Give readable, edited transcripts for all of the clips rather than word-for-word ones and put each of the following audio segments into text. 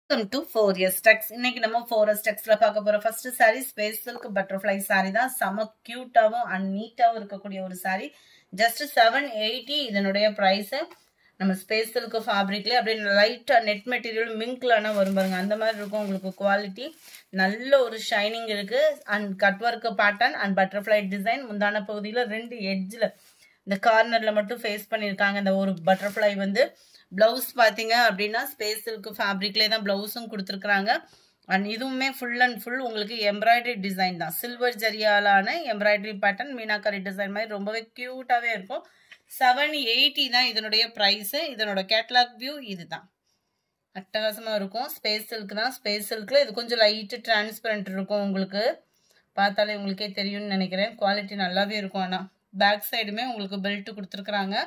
Welcome to 4S Tex. இன்னைக்கு நம்ம 4S Texல பார்க்க போற first saree space silk butterfly saree தான். செம கியூட்டாவும் அண்ட் நீட்டாவும் இருக்கக்கூடிய ஒரு saree. Just 780 இதனுடைய பிரைஸ். நம்ம ஸ்பேஸ் சில்க் ஃபேப்ரிக்ல அப்படியே லைட்டா நெட் மெட்டீரியல் மிங்க்லான வரும் பாருங்க. அந்த மாதிரி இருக்கும் உங்களுக்கு குவாலிட்டி. நல்ல ஒரு ஷைனிங் இருக்கு and cut work pattern and butterfly design. முந்தான பகுதியில ரெண்டு எட்ஜ்ல இந்த கார்னர்ல மட்டும் ஃபேஸ் பண்ணிருக்காங்க. இந்த ஒரு பட்டர்ஃப்ளை வந்து பிளவுஸ் பாத்தீங்க அப்படின்னா ஸ்பேஸ் சில்க் ஃபேப்ரிக்லேயே தான் பிளவுஸும் கொடுத்துருக்காங்க. அண்ட் இதுவுமே ஃபுல் அண்ட் ஃபுல் உங்களுக்கு எம்ப்ராய்டரி டிசைன் தான். சில்வர் ஜரியாலான எம்ப்ராய்டரி பேட்டர்ன் மீனாக்கரி டிசைன் மாதிரி ரொம்பவே கியூட்டாவே இருக்கும். 780 தான் இதனுடைய பிரைஸ். இதனோட கேட்டலாக் வியூ இதுதான். அட்டகாசமா இருக்கும். ஸ்பேஸ் சில்க் தான். ஸ்பேஸ் சில்க்ல இது கொஞ்சம் லைட் டிரான்ஸ்பரண்ட் இருக்கும். உங்களுக்கு பார்த்தாலே உங்களுக்கே தெரியும்னு நினைக்கிறேன். குவாலிட்டி நல்லாவே இருக்கும். ஆனா பேக் சைடுமே உங்களுக்கு பெல்ட் கொடுத்துருக்குறாங்க.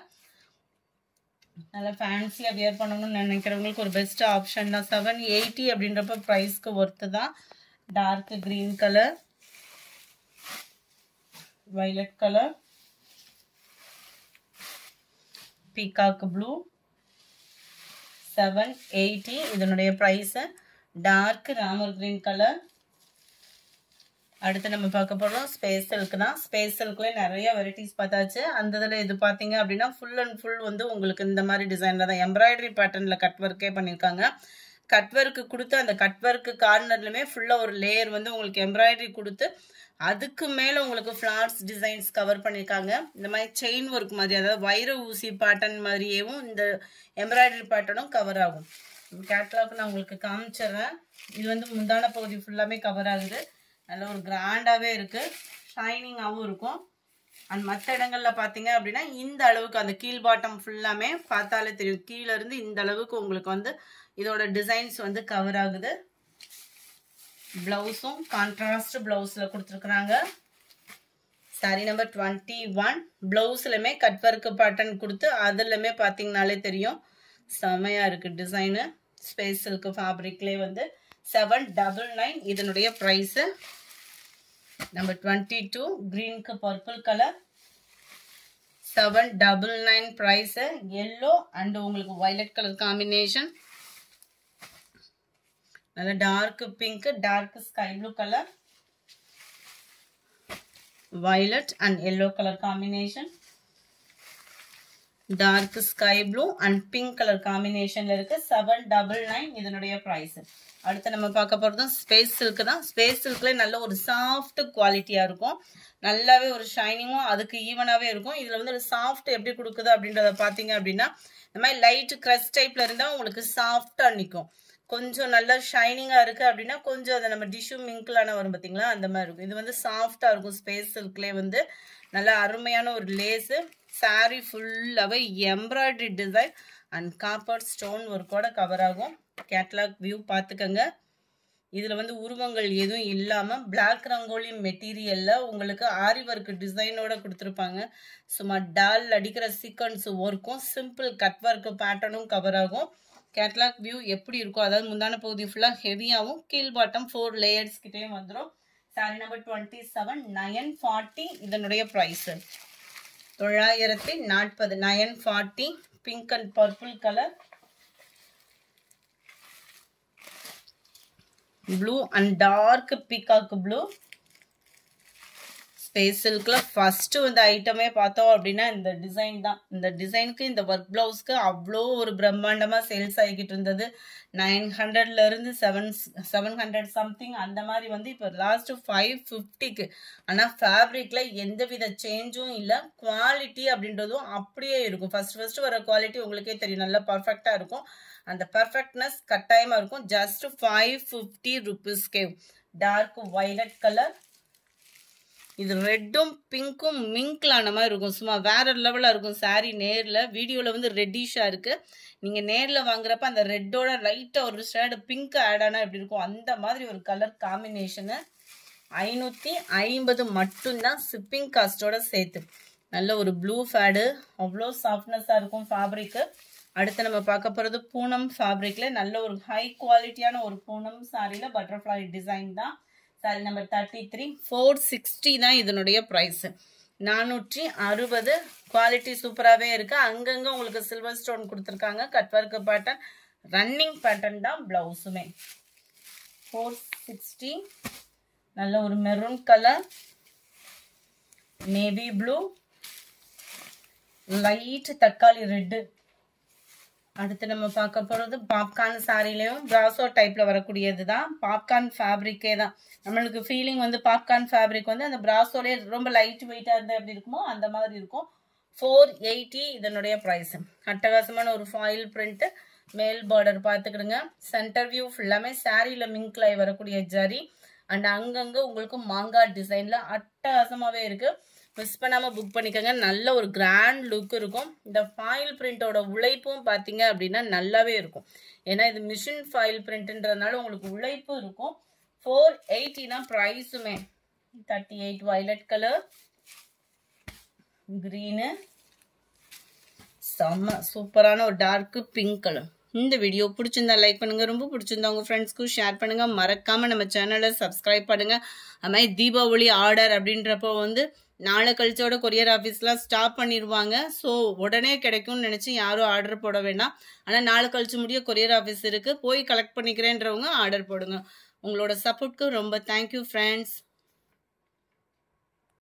நல்லா ஃபேன்சியாக வியர் பண்ணணும்னு நினைக்கிறவங்களுக்கு ஒரு பெஸ்ட் ஆப்ஷன் தான். 780 அப்படின்றப்ப ப்ரைஸ்க்கு ஒர்த்து தான். Dark green colour, violet colour, peacock blue. 780 இதனுடைய price. Dark Ramar green colour. அடுத்து நம்ம பார்க்க போறோம் ஸ்பேஸ் சில்க் தான். ஸ்பேஸ் சில்க்ல நிறைய வெரைட்டிஸ் பார்த்தாச்சு. அந்த இதில் இது பார்த்தீங்க அப்படின்னா ஃபுல் அண்ட் ஃபுல் வந்து உங்களுக்கு இந்த மாதிரி டிசைன்ல தான் எம்ப்ராய்டரி பேட்டர்ன்ல கட் ஒர்க்கே பண்ணியிருக்காங்க. கட் ஒர்க்கு கொடுத்து அந்த கட் ஒர்க்கு கார்னர்லுமே ஃபுல்லாக ஒரு லேயர் வந்து உங்களுக்கு எம்ப்ராய்டரி கொடுத்து அதுக்கு மேலே உங்களுக்கு ஃப்ளார்ஸ் டிசைன்ஸ் கவர் பண்ணியிருக்காங்க. இந்த மாதிரி செயின் ஒர்க் மாதிரி, அதாவது வைர ஊசி பேட்டர்ன் மாதிரியேவும் இந்த எம்ப்ராய்டரி பேட்டர்னும் கவர் ஆகும். கேட்லாக் நான் உங்களுக்கு காமிச்சிடுறேன். இது வந்து முந்தான பகுதி ஃபுல்லாமே கவர் ஆகுது. நல்ல ஒரு கிராண்டாவே இருக்கு, ஷைனிங்காகவும் இருக்கும். அண்ட் மற்ற இடங்கள்ல பார்த்தீங்க அப்படின்னா இந்த அளவுக்கு அந்த கீழ் பாட்டம் ஃபுல்லாமே பார்த்தாலே தெரியும். கீழே இருந்து இந்த அளவுக்கு உங்களுக்கு வந்து இதோட டிசைன்ஸ் வந்து கவர் ஆகுது. பிளவுஸும் கான்ட்ராஸ்ட் பிளவுஸ்ல கொடுத்துருக்குறாங்க. சாரி நம்பர் 21. பிளவுஸ்லுமே கட் ஒர்க் பேட்டர்ன் கொடுத்து அதுலமே பார்த்தீங்கன்னாலே தெரியும் செமையா இருக்கு டிசைனு. ஸ்பேஸ் சில்க் ஃபேப்ரிக்லேயே வந்து 799 இதனுடைய பிரைஸ். நம்பர் 22 கிரீனுக்கு purple colour. 799 price. Yellow and உங்களுக்கு வயலட் கலர் காம்பினேஷன். நல்ல dark pink, dark sky blue colour, violet and yellow colour combination. Dark sky blue and pink colour காம்பினேஷன்ல இருக்கு. 799 இதனுடைய பிரைஸ். அடுத்து நம்ம பார்க்க போறதும் ஸ்பேஸ் சில்க் தான். ஸ்பேஸ் சில்க்ல நல்ல ஒரு சாஃப்ட் குவாலிட்டியா இருக்கும். நல்லாவே ஒரு ஷைனிங்கும் அதுக்கு ஈவனாவே இருக்கும். இதுல வந்து ஒரு சாஃப்ட் எப்படி கொடுக்குது அப்படின்றத பாத்தீங்க அப்படின்னா இந்த மாதிரி லைட் கிரஷ் டைப்ல இருந்தா உங்களுக்கு சாஃப்டா நிற்கும். கொஞ்சம் நல்லா ஷைனிங்கா இருக்கு அப்படின்னா கொஞ்சம் அதை நம்ம டிஷ்யூ மிங்க்லான வரும் பார்த்தீங்களா, அந்த மாதிரி இருக்கும். இது வந்து சாஃப்டா இருக்கும். ஸ்பேஸ் சில்க்லேயே வந்து நல்ல அருமையான ஒரு லேஸு. சாரி ஃபுல்லாகவே embroidery design and copper stone ஒர்க்கோட கவர் ஆகும். கேட்லாக் வியூ பார்த்துக்கங்க. இதில் வந்து உருவங்கள் எதுவும் இல்லாமல் பிளாக் ரங்கோலி மெட்டீரியலில் உங்களுக்கு ஆரி ஒர்க் டிசைனோட கொடுத்துருப்பாங்க. சும்மா டால் அடிக்கிற சீக்வன்ஸ் ஒர்க்கும் சிம்பிள் கட் ஒர்க் பேட்டர்னும் கவர் ஆகும். கேட்லாக் வியூ எப்படி இருக்கும், அதாவது முந்தான பகுதி ஃபுல்லாக ஹெவியாகவும் கீழ் பாட்டம் 4 லேயர்ஸ் கிட்டேயும் வந்துடும். சாரி நம்பர் 27 940 இதனுடைய price. 940 940 pink and purple colour, blue and dark peacock blue. Space சில்க்ல ஃபர்ஸ்ட் வந்து ஐட்டமே பார்த்தோம் அப்படின்னா இந்த டிசைன் தான். இந்த டிசைனுக்கு இந்த ஒர்க் பிளவுஸ்க்கு அவ்வளோ ஒரு பிரம்மாண்டமா சேல்ஸ் ஆகிக்கிட்டு இருந்தது. 900ல இருந்து 700 சம்திங் அந்த மாதிரி வந்து இப்போ லாஸ்ட் 550க்கு. ஆனால் ஃபேப்ரிக்ல எந்தவித சேஞ்சும் இல்லை. குவாலிட்டி அப்படின்றதும் அப்படியே இருக்கும். ஃபர்ஸ்ட் வர குவாலிட்டி உங்களுக்கே தெரியும், நல்லா பர்ஃபெக்டா இருக்கும். அந்த பர்ஃபெக்ட்னஸ் கட்டாயமா இருக்கும். ஜஸ்ட் 550 ருபீஸ்க்கே. Dark violet colour. இது ரெட்டும் பிங்க்கும் மிங்க்லான மாதிரி இருக்கும். சும்மா வேற லெவலில் இருக்கும் சாரி. நேரில் வீடியோவில் வந்து ரெட்டிஷாக இருக்கு. நீங்கள் நேரில் வாங்குறப்ப அந்த ரெட்டோட லைட்டாக ஒரு ஷேடு பிங்க் ஆட் ஆனால் எப்படி இருக்கும் அந்த மாதிரி ஒரு கலர் காம்பினேஷனு. 550 மட்டும்தான் ஷிப்பிங் காஸ்டோட சேர்த்து. நல்ல ஒரு ப்ளூ ஃபேடு, அவ்வளோ சாஃப்ட்னஸாக இருக்கும் ஃபேப்ரிக்கு. அடுத்து நம்ம பார்க்க போகிறது பூனம் ஃபேப்ரிக்ல நல்ல ஒரு ஹை குவாலிட்டியான ஒரு பூனம் சாரியில் பட்டர்ஃப்ளை டிசைன் தான். சாரி நம்பர் 33 460 தான் இதனுடைய பிரைஸ். 460. குவாலிட்டி சூப்பராகவே இருக்கு. அங்கங்கே உங்களுக்கு சில்வர் ஸ்டோன் கொடுத்துருக்காங்க. Cut work pattern running pattern தான் பிளவுஸுமே. 460. நல்ல ஒரு maroon colour, navy blue, light தக்காளி ரெட்டு. அடுத்து நம்ம பார்க்க போகிறது பாப்கார்ன் சாரிலையும் பிராசோ டைப்பில் வரக்கூடியது தான். பாப்கார்ன் ஃபேப்ரிக்கே தான். நம்மளுக்கு ஃபீலிங் வந்து பாப்கார்ன் ஃபேப்ரிக் வந்து அந்த பிராசோலே ரொம்ப லைட் வெயிட்டாக இருந்தால் எப்படி இருக்குமோ அந்த மாதிரி இருக்கும். 480 இதனுடைய ப்ரைஸ். அட்டகாசமான ஒரு ஃபாயில் பிரிண்ட்டு, மேல் பார்டர் பார்த்துக்கிடுங்க. சென்டர் வியூ ஃபுல்லாமே சாரியில் மிங்க்ல வரக்கூடிய ஜரி அண்ட் அங்கங்கே உங்களுக்கு மாங்காய் டிசைனில் அட்டகாசமாகவே இருக்குது. மிஸ் பண்ணாமல் புக் பண்ணிக்கோங்க. நல்ல ஒரு கிராண்ட் லுக் இருக்கும். இந்த ஃபாயில் பிரிண்டோட உழைப்பும் பார்த்தீங்க அப்படின்னா நல்லாவே இருக்கும். ஏன்னா இது மிஷின் ஃபாயில் பிரிண்ட்ன்றதுனால உங்களுக்கு உழைப்பு இருக்கும். 480 தான் ப்ரைஸுமே. 38 வயலட் கலர், கிரீனு, செம்ம சூப்பரான ஒரு டார்க்கு பிங்க் கலர். இந்த வீடியோ பிடிச்சிருந்தா லைக் பண்ணுங்க, ரொம்ப பிடிச்சிருந்தா உங்க ஃப்ரெண்ட்ஸ்க்கும் ஷேர் பண்ணுங்க. மறக்காம நம்ம சேனலை சப்ஸ்கிரைப் பண்ணுங்க. அது மாதிரி தீபாவளி ஆர்டர் அப்படின்றப்போ வந்து நாளை கழிச்சோட கொரியர் ஆஃபீஸ்லாம் ஸ்டாப் பண்ணிடுவாங்க. ஸோ உடனே கிடைக்கும்னு நினச்சி யாரும் ஆர்டர் போட வேண்டாம். ஆனால் நாளை கழிச்சு முடிய கொரியர் ஆஃபீஸ் இருக்குது, போய் கலெக்ட் பண்ணிக்கிறேன்றவங்க ஆர்டர் போடுங்க. உங்களோட சப்போர்ட்க்கு ரொம்ப தேங்க்யூ ஃப்ரெண்ட்ஸ்.